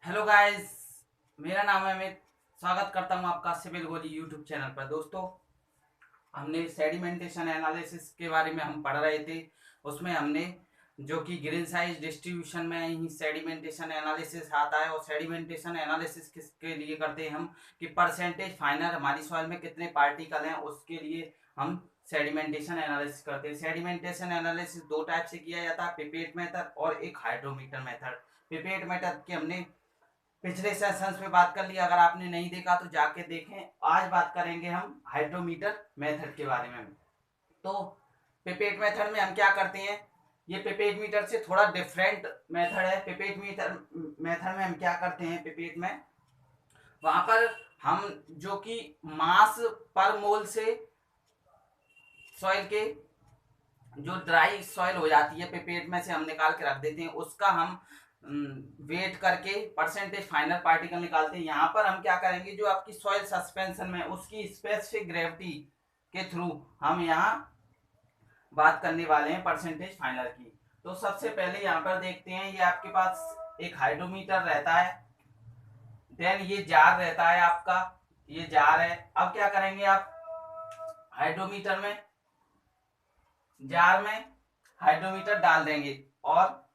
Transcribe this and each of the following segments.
Hello guys, मेरा नाम है अमित। स्वागत करता हूं आपका सिविल गोली यूट्यूब चैनल पर। दोस्तों, हमने सेडिमेंटेशन एनालिसिस के बारे में हम पढ़ रहे थे। उसमें हमने जो कि ग्रेन साइज डिस्ट्रीब्यूशन में ही सेडिमेंटेशन एनालिसिस आता है। और सेडिमेंटेशन एनालिसिस किसके लिए करते हैं हम कि परसेंटेज फाइनल हमारी सॉइल में कितने पार्टिकल हैं उसके लिए हम सेडिमेंटेशन एनालिसिस करते हैं। सेडिमेंटेशन एनालिसिस दो टाइप से किया जाता है, पिपेट मेथड और एक हाइड्रोमीटर मेथड। पिपेट मेथड की हमने पिछले सेशंस में बात कर लिया, अगर आपने नहीं देखा तो जाके देखें। आज बात करेंगे हम हाइड्रोमीटर मेथड के बारे में। तो पिपेट मेथड में हम क्या करते हैं, ये पिपेट मीटर से थोड़ा डिफरेंट मेथड है। पिपेट मीटर मेथड में हम क्या करते हैं, पिपेट में वहां पर हम जो कि मास पर मोल से सॉइल के जो ड्राई सॉइल हो जाती है पिपेट में से हम निकाल के रख देते हैं, उसका हम वेट करके परसेंटेज फाइनल पार्टिकल निकालते हैं। यहाँ पर हम क्या करेंगे, जो आपकी सॉइल सस्पेंशन में उसकी स्पेसिफिक ग्रेविटी के थ्रू हम यहाँ बात करने वाले हैं परसेंटेज फाइनल की। तो सबसे पहले यहाँ पर देखते हैं, ये आपके पास एक हाइड्रोमीटर रहता है, देन ये जार रहता है आपका, ये जार है। अब क्या करेंगे आप, हाइड्रोमीटर में जार में हाइड्रोमीटर डाल देंगे और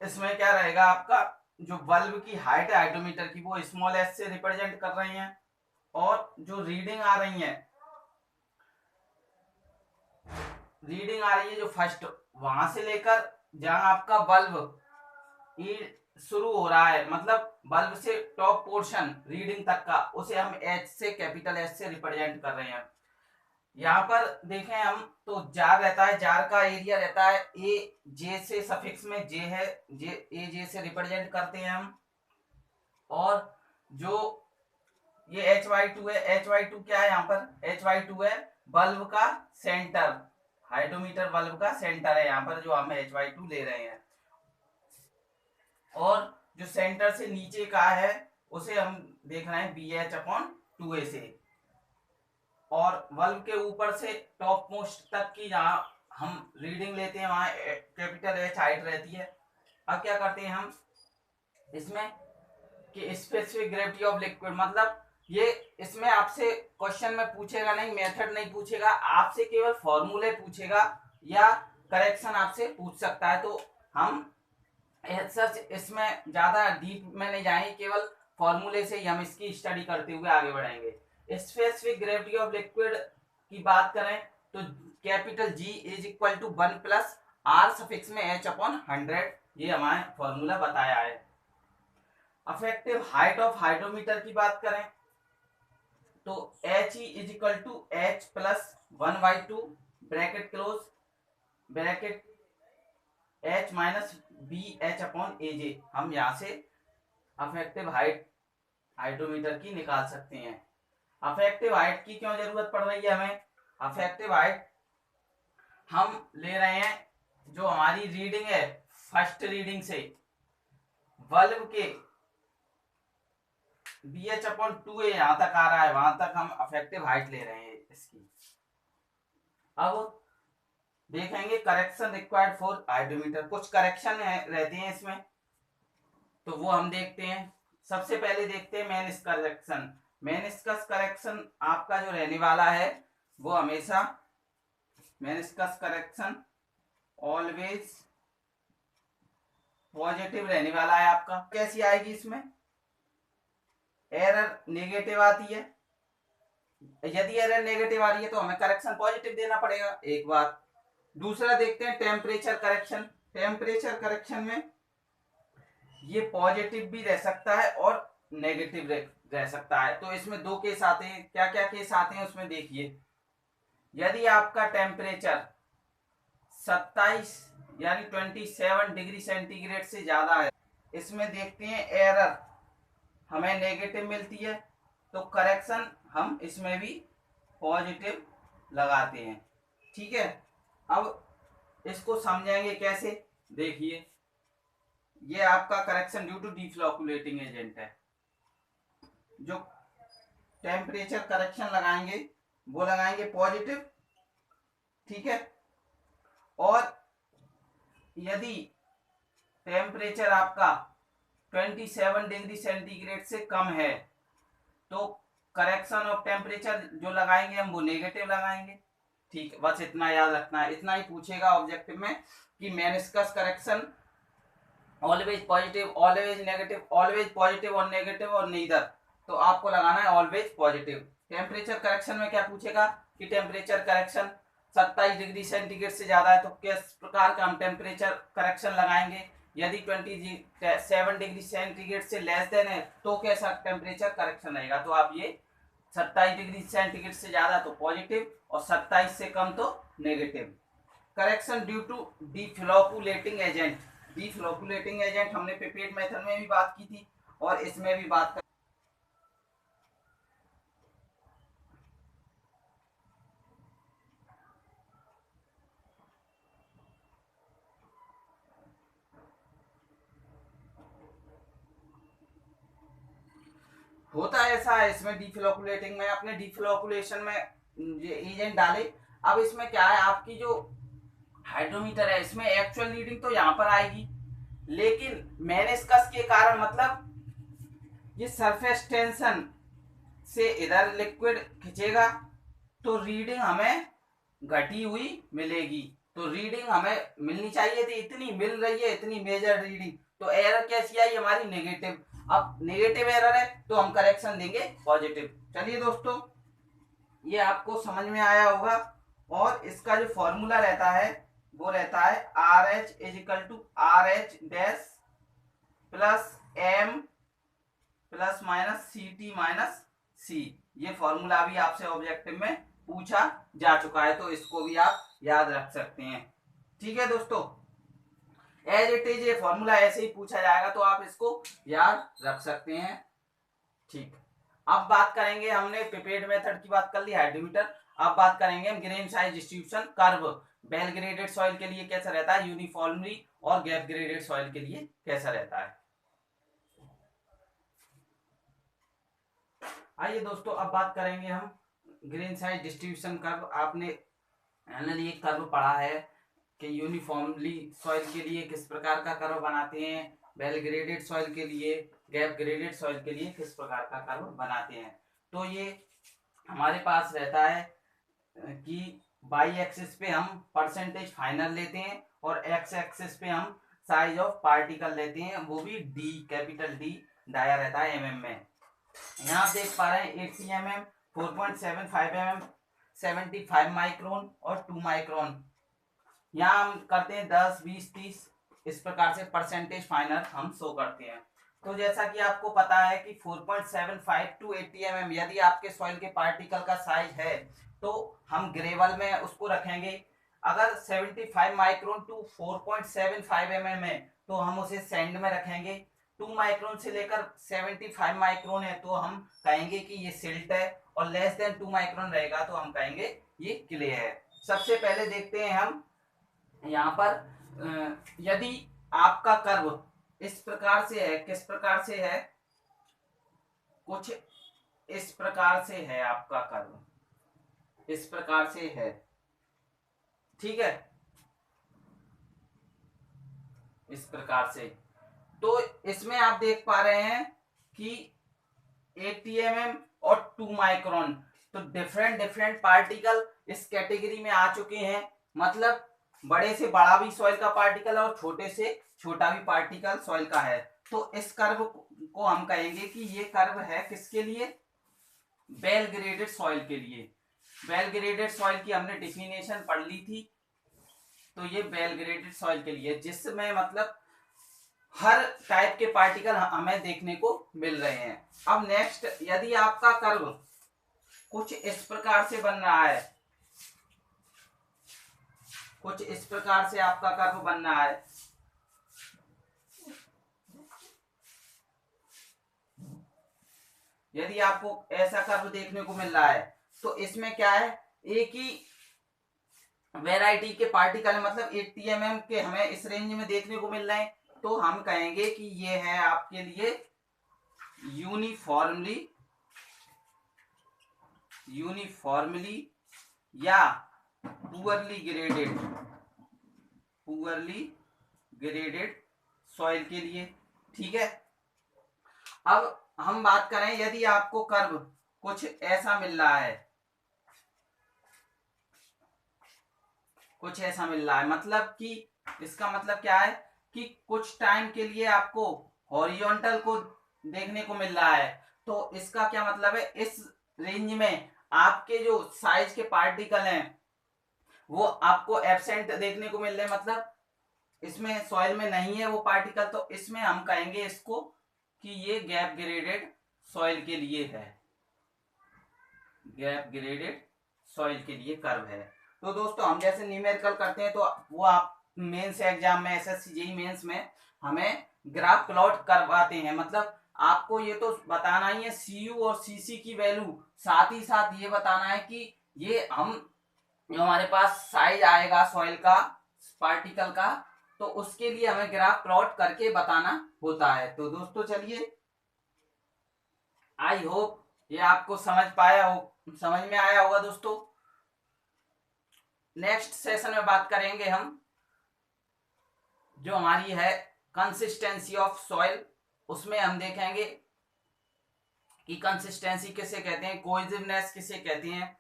इसमें क्या रहेगा, आपका जो बल्ब की हाइट है हाइड्रोमीटर की वो स्मॉल एस से रिप्रेजेंट कर रही है। और जो रीडिंग आ रही है जो फर्स्ट वहां से लेकर जहां आपका बल्ब ये शुरू हो रहा है, मतलब बल्ब से टॉप पोर्शन रीडिंग तक का, उसे हम एच से, कैपिटल एच से रिप्रेजेंट कर रहे हैं। यहाँ पर देखें हम तो जार रहता है, जार का एरिया रहता है ए जे से, सफिक्स में जे है, जे ए जे से रिप्रेजेंट करते हैं हम। और जो ये एच वाई टू है, एच वाई टू क्या है, यहाँ पर एच वाई टू है बल्ब का सेंटर, हाइड्रोमीटर बल्ब का सेंटर है यहाँ पर जो हम एच वाई टू ले रहे हैं। और जो सेंटर से नीचे का है उसे हम देख रहे हैं बी एच अपॉन टू ए से। और बल्ब के ऊपर से टॉप मोस्ट तक की जहां हम रीडिंग लेते हैं वहां कैपिटल एच हाइट रहती है। अब क्या करते हैं हम इसमें कि स्पेसिफिक ग्रेविटी ऑफ लिक्विड, मतलब ये इसमें आपसे क्वेश्चन में पूछेगा नहीं, मेथड नहीं पूछेगा, आपसे केवल फॉर्मूले पूछेगा या करेक्शन आपसे पूछ सकता है। तो हम सच इसमें ज्यादा डीप में नहीं जाएंगे, केवल फॉर्मूले से ही हम इसकी स्टडी करते हुए आगे बढ़ेंगे। स्पेसिफिक ग्रेविटी ऑफ लिक्विड की बात करें तो capital G is equal to 1 plus R suffix में एच अपॉन 100, ये हमारे फॉर्मूला बताया है। अफेक्टिव हाइट ऑफ हाइड्रोमीटर की बात करें तो H E is equal to H plus 1/2 bracket close, bracket H minus B H upon A J. हम यहां से अफेक्टिव हाइट हाइड्रोमीटर की निकाल सकते हैं। अफेक्टिव हाइट की क्यों जरूरत पड़ रही है हमें, अफेक्टिव हाइट हम ले रहे हैं जो हमारी रीडिंग है, फर्स्ट रीडिंग से बल्ब के बी एच अपॉन टू ए यहां तक आ रहा है, वहां तक हम अफेक्टिव हाइट ले रहे हैं इसकी। अब देखेंगे करेक्शन रिक्वायर्ड फॉर हाइड्रोमीटर, कुछ करेक्शन रहते हैं इसमें, तो वो हम देखते हैं। सबसे पहले देखते हैं मेनिस्कस करेक्शन। मेनिस्कस करेक्शन आपका जो रहने वाला है वो हमेशा मेनिस्कस करेक्शन ऑलवेज पॉजिटिव रहने वाला है आपका। कैसी आएगी इसमें, एरर नेगेटिव आती है, यदि एरर नेगेटिव आ रही है तो हमें करेक्शन पॉजिटिव देना पड़ेगा, एक बात। दूसरा देखते हैं टेम्परेचर करेक्शन। टेम्परेचर करेक्शन में ये पॉजिटिव भी रह सकता है और नेगेटिव रह सकता है। तो इसमें दो केस आते हैं, क्या क्या केस आते हैं उसमें देखिए। यदि आपका टेम्परेचर 27 यानी 27 डिग्री सेंटीग्रेड से ज्यादा है, इसमें देखते हैं एरर हमें नेगेटिव मिलती है, तो करेक्शन हम इसमें भी पॉजिटिव लगाते हैं। ठीक है, अब इसको समझेंगे कैसे, देखिए ये आपका करेक्शन ड्यू टू डीफ्लोकुलेटिंग एजेंट है। जो टेम्परेचर करेक्शन लगाएंगे वो लगाएंगे पॉजिटिव, ठीक है। और यदि टेम्परेचर आपका 27 डिग्री सेंटीग्रेड से कम है तो करेक्शन ऑफ टेम्परेचर जो लगाएंगे हम वो नेगेटिव लगाएंगे। ठीक है, बस इतना याद रखना है, इतना ही पूछेगा ऑब्जेक्टिव में कि meniscus correction always positive, always negative, always positive और नेगेटिव और नीदर, तो आपको लगाना है ऑलवेज पॉजिटिव। टेम्परेचर करेक्शन में क्या पूछेगा कि टेम्परेचर करेक्शन 27 डिग्री सेंटीग्रेड से ज्यादा है तो किस प्रकार का हम टेम्परेचर करेक्शन लगाएंगे, यदि 27 डिग्री सेंटीग्रेड से लेस देन है तो कैसा टेम्परेचर करेक्शन रहेगा। तो आप ये 27 डिग्री सेंटीग्रेड से ज्यादा तो पॉजिटिव और 27 से कम तो negative. Correction due to deflocculating agent, deflocculating agent हमने पिपेट मेथड में भी बात की थी और इसमें भी बात होता है ऐसा है। इसमें डिफ्लोकुलेटिंग में अपने डिफ्लोकुलेशन में ये एजेंट डाले। अब इसमें क्या है, आपकी जो हाइड्रोमीटर है इसमें एक्चुअल रीडिंग तो यहाँ पर आएगी, लेकिन मेनिस्कस के कारण मतलब ये सरफेस टेंशन से इधर लिक्विड खींचेगा तो रीडिंग हमें घटी हुई मिलेगी। तो रीडिंग हमें मिलनी चाहिए थी, इतनी मिल रही है, इतनी मेजर रीडिंग, तो एरर कैसी आई हमारी नेगेटिव। अब नेगेटिव एरर है तो हम करेक्शन देंगे पॉजिटिव। चलिए दोस्तों, ये आपको समझ में आया होगा। और इसका जो फॉर्मूला रहता है वो रहता है R H is equal to R H dash plus M plus minus C T minus C. ये फॉर्मूला भी आपसे ऑब्जेक्टिव में पूछा जा चुका है तो इसको भी आप याद रख सकते हैं। ठीक है दोस्तों, एज इट इज ये फॉर्मूला ऐसे ही पूछा जाएगा तो आप इसको याद रख सकते हैं। ठीक, अब बात करेंगे, हमने पिपेट मेथड की बात कर ली, हाइड्रोमीटर। अब बात करेंगे हम grain size distribution curve. Well graded soil के लिए कैसा रहता है यूनिफॉर्मली, और गैप ग्रेडेड सॉइल के लिए कैसा रहता है। आइए दोस्तों, अब बात करेंगे हम ग्रेन साइज डिस्ट्रीब्यूशन कर्व। आपने ये कर्व पढ़ा है कि यूनिफॉर्मली सॉइल के लिए किस प्रकार का कर्व बनाते हैं, वेल ग्रेडेड सॉइल के लिए, गैप ग्रेडेड सॉइल के लिए किस प्रकार का कर्व बनाते हैं। तो ये हमारे पास रहता है कि बाई एक्सिस पे हम परसेंटेज फाइनल लेते हैं और एक्स एक्सिस पे हम साइज ऑफ पार्टिकल लेते हैं, वो भी डी, कैपिटल डी डाया रहता है एमएम में। यहाँ आप देख पा रहे हैं 80 mm, 4.75 mm, 75 माइक्रोन और 2 माइक्रोन। यहाँ हम करते हैं 10, 20, 30, इस प्रकार से परसेंटेज फाइनल हम शो करते हैं। तो जैसा कि आपको पता है कि 4.75 टू 80 mm यदि आपके सॉइल के पार्टिकल का साइज है तो हम ग्रेवल में उसको रखेंगे। अगर 75 माइक्रोन टू 4.75 mm है तो हम उसे सैंड में रखेंगे। 2 माइक्रोन से लेकर 75 माइक्रोन है तो हम कहेंगे कि ये सिल्ट है, और लेस देन 2 माइक्रोन रहेगा तो हम कहेंगे ये क्ले है। सबसे पहले देखते हैं हम यहाँ पर यदि आपका कर्व इस प्रकार से है, किस प्रकार से है, कुछ इस प्रकार से है, आपका कर्व इस प्रकार से है, ठीक है, इस प्रकार से। तो इसमें आप देख पा रहे हैं कि 80 mm और 2 माइक्रोन, तो डिफरेंट डिफरेंट पार्टिकल इस कैटेगरी में आ चुके हैं। मतलब बड़े से बड़ा भी सॉइल का पार्टिकल और छोटे से छोटा भी पार्टिकल सॉइल का है। तो इस कर्व को हम कहेंगे कि ये कर्व है किसके लिए, वेल ग्रेडेड सॉइल के लिए। वेल ग्रेडेड सॉइल की हमने डिफिनेशन पढ़ ली थी, तो ये वेल ग्रेडेड सॉइल के लिए जिसमें मतलब हर टाइप के पार्टिकल हमें देखने को मिल रहे हैं। अब नेक्स्ट, यदि आपका कर्व कुछ इस प्रकार से बन रहा है, कुछ इस प्रकार से आपका कर्व बन रहा है, यदि आपको ऐसा कर्व देखने को मिल रहा है तो इसमें क्या है, एक ही वैरायटी के पार्टिकल मतलब 80 mm के हमें इस रेंज में देखने को मिल रहे हैं, तो हम कहेंगे कि ये है आपके लिए यूनिफॉर्मली या पुअरली ग्रेडेड सॉइल के लिए। ठीक है, अब हम बात करें, यदि आपको कर्व कुछ ऐसा मिल रहा है, कुछ ऐसा मिल रहा है, मतलब कि इसका मतलब क्या है कि कुछ टाइम के लिए आपको हॉरिजॉन्टल को देखने को मिल रहा है, तो इसका क्या मतलब है, इस रेंज में आपके जो साइज के पार्टिकल हैं वो आपको एब्सेंट देखने को मिल रहे हैं, मतलब इसमें सॉइल में नहीं है वो पार्टिकल, तो इसमें हम कहेंगे इसको कि ये गैप ग्रेडेड सॉइल के लिए है, गैप ग्रेडेड सॉइल के लिए कर्व है। तो दोस्तों हम जैसे न्यूमेरिकल करते हैं तो वो आप मेंस एग्जाम में, एसएससी जेईई मेंस में हमें ग्राफ प्लॉट करवाते हैं, मतलब आपको ये तो बताना ही है सीयू और सीसी की वैल्यू, साथ ही साथ ये बताना है कि ये हम जो हमारे पास साइज आएगा सॉइल का, पार्टिकल का, तो उसके लिए हमें ग्राफ प्लॉट करके बताना होता है। तो दोस्तों चलिए, आई होप ये आपको समझ में आया होगा दोस्तों। नेक्स्ट सेशन में बात करेंगे हम जो हमारी है कंसिस्टेंसी ऑफ सॉइल, उसमें हम देखेंगे कि कंसिस्टेंसी किसे कहते हैं, कोहेसिवनेस किसे कहते हैं।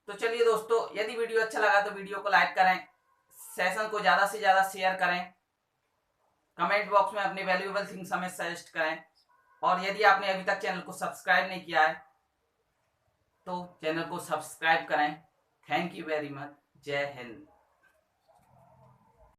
तो चलिए दोस्तों, यदि वीडियो अच्छा लगा तो वीडियो को लाइक करें, सेशन को ज्यादा से ज्यादा शेयर करें, कमेंट बॉक्स में अपनी वैल्यूएबल थिंग्स हमें सजेस्ट करें, और यदि आपने अभी तक चैनल को सब्सक्राइब नहीं किया है तो चैनल को सब्सक्राइब करें। Thank you very much. जय हिंद।